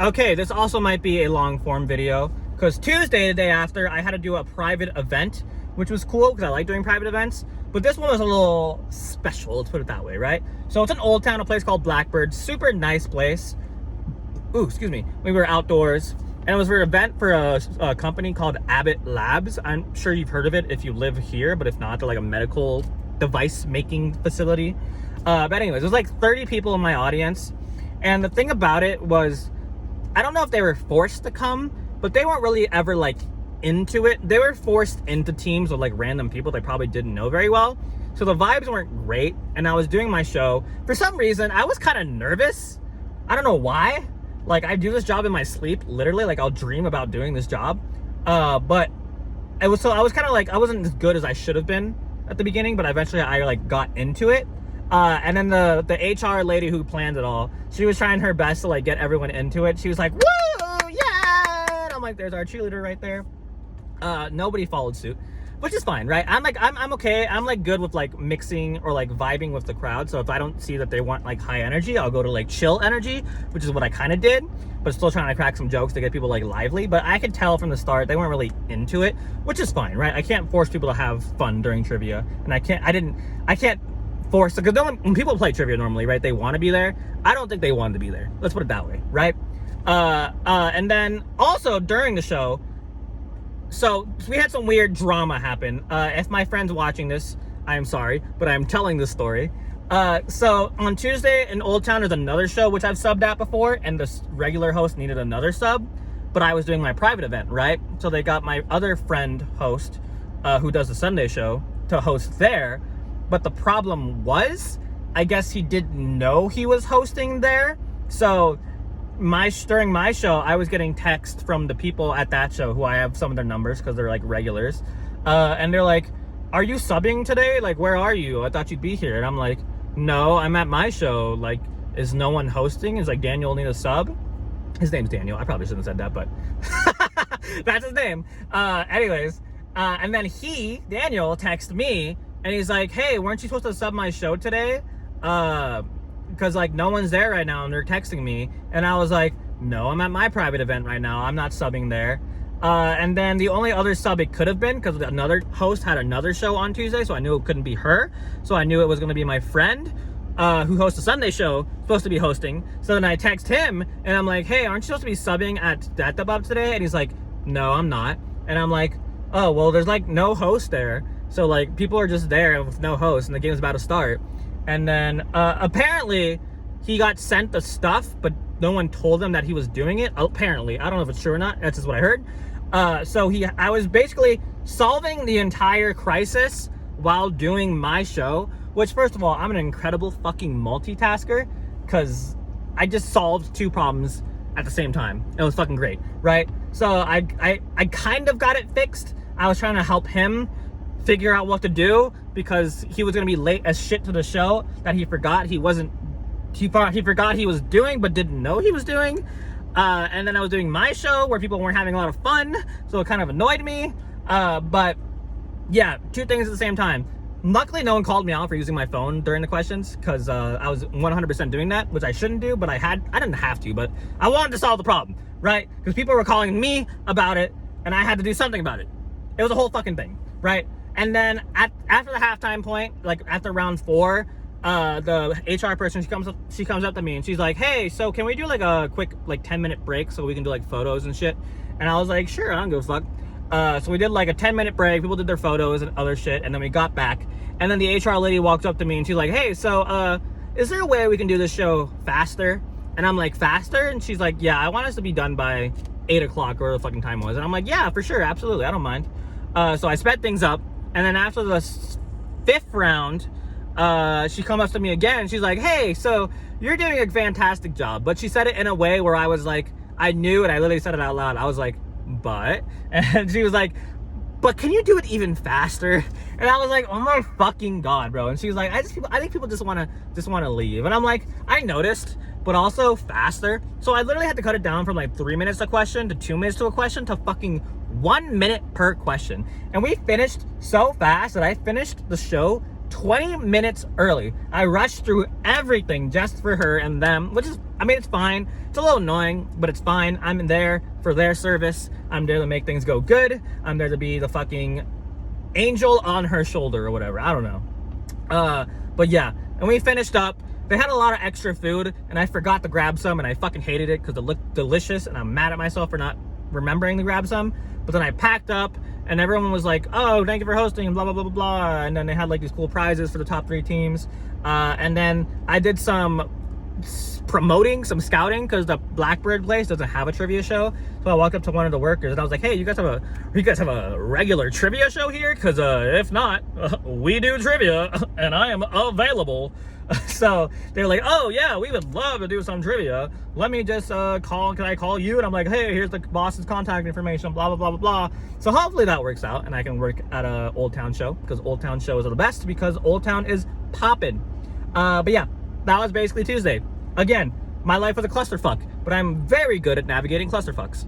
Okay, this also might be a long form video because Tuesday, the day after, I had to do a private event, which was cool because I like doing private events. But this one was a little special, let's put it that way, right? So it's in Old Town, a place called Blackbird. Super nice place. Ooh, excuse me. We were outdoors. And it was for an event for a company called Abbott Labs. I'm sure you've heard of it if you live here, but if not, they're like a medical device making facility. But anyways, it was like 30 people in my audience. And the thing about it was, I don't know if they were forced to come, but they weren't really ever like into it. They were forced into teams with like random people they probably didn't know very well. So the vibes weren't great. And I was doing my show. For some reason, I was kind of nervous. I don't know why. Like, I do this job in my sleep, literally. Like, I'll dream about doing this job. But I was kind of like, I wasn't as good as I should have been at the beginning, but eventually I like got into it. And then the HR lady who planned it all, she was trying her best to like get everyone into it. She was like, woo, yeah! And I'm like, there's our cheerleader right there. Nobody followed suit, which is fine, right? I'm okay. I'm like good with like mixing or like vibing with the crowd. So if I don't see that they want like high energy, I'll go to like chill energy, which is what I kind of did, but still trying to crack some jokes to get people like lively. But I could tell from the start they weren't really into it, which is fine, right? I can't force people to have fun during trivia, and I can't force, because when people play trivia normally, right, they want to be there. I don't think they wanted to be there. Let's put it that way, right? And then also during the show, so we had some weird drama happen. If my friend's watching this, I am sorry, but I'm telling this story. So on Tuesday in Old Town, there's another show which I've subbed at before, and the regular host needed another sub, but I was doing my private event, right? So they got my other friend host, who does the Sunday show, to host there. But the problem was, I guess he didn't know he was hosting there. So during my show, I was getting texts from the people at that show who I have some of their numbers because they're like regulars. And they're like, are you subbing today? Like, where are you? I thought you'd be here. And I'm like, no, I'm at my show. Like, is no one hosting? Is like, Daniel need a sub? His name's Daniel. I probably shouldn't have said that, but that's his name. Anyways, and then Daniel, texted me and he's like, hey, weren't you supposed to sub my show today? Because like no one's there right now and they're texting me. And I was like, no, I'm at my private event right now. I'm not subbing there. And then the only other sub it could have been, because another host had another show on Tuesday, so I knew it couldn't be her. So I knew it was going to be my friend who hosts a Sunday show, supposed to be hosting. So then I text him and I'm like, hey, aren't you supposed to be subbing at Databab today? And he's like, no, I'm not. And I'm like, oh, well, there's like no host there. So like people are just there with no host and the game's about to start. And then apparently he got sent the stuff, but no one told him that he was doing it. Apparently, I don't know if it's true or not. That's just what I heard. So I was basically solving the entire crisis while doing my show, which first of all, I'm an incredible fucking multitasker because I just solved two problems at the same time. It was fucking great, right? So I kind of got it fixed. I was trying to help him figure out what to do because he was going to be late as shit to the show that he forgot he forgot he was doing but didn't know he was doing. And then I was doing my show where people weren't having a lot of fun, so it kind of annoyed me. But yeah, two things at the same time. Luckily, no one called me out for using my phone during the questions because I was 100% doing that, which I shouldn't do, but I didn't have to, but I wanted to solve the problem, right? Because people were calling me about it and I had to do something about it. It was a whole fucking thing, right? And then after the halftime point, like after round 4, the HR person, she comes up to me and she's like, hey, so can we do like a quick like 10-minute break so we can do like photos and shit? And I was like, sure, I don't give a fuck. So we did like a 10-minute break, people did their photos and other shit, and then we got back. And then the HR lady walks up to me and she's like, hey, so is there a way we can do this show faster? And I'm like, faster? And she's like, yeah, I want us to be done by 8 o'clock or whatever the fucking time was. And I'm like, yeah, for sure, absolutely, I don't mind. So I sped things up. And then after the 5th round, she comes up to me again and she's like, hey, so you're doing a fantastic job. But she said it in a way where I was like, I knew, and I literally said it out loud. I was like, but? And she was like, but can you do it even faster? And I was like, oh my fucking God, bro. And she was like, I think people just want to leave. And I'm like, I noticed, but also faster. So I literally had to cut it down from like 3 minutes a question to 2 minutes to a question to fucking 1 minute per question. And we finished so fast that I finished the show 20 minutes early. I rushed through everything just for her and them, which is, I mean, it's fine. It's a little annoying, but it's fine. I'm there for their service. I'm there to make things go good. I'm there to be the fucking angel on her shoulder or whatever. I don't know. But yeah, and we finished up. They had a lot of extra food, and I forgot to grab some, and I fucking hated it because it looked delicious, and I'm mad at myself for not remembering to grab some. But then I packed up, and everyone was like, oh, thank you for hosting, and blah, blah, blah, blah, blah. And then they had like these cool prizes for the top 3 teams. And then I did some promoting, some scouting, because the Blackbird place doesn't have a trivia show. So I walked up to one of the workers, and I was like, hey, you guys have a regular trivia show here? Because if not, we do trivia, and I am available. So they're like, oh yeah, we would love to do some trivia. Let me just can I call you? And I'm like, hey, here's the boss's contact information, blah, blah, blah, blah, blah. So hopefully that works out, and I can work at a Old Town show, because Old Town shows are the best, because Old Town is poppin'. But yeah, that was basically Tuesday. Again, my life was a clusterfuck, but I'm very good at navigating clusterfucks.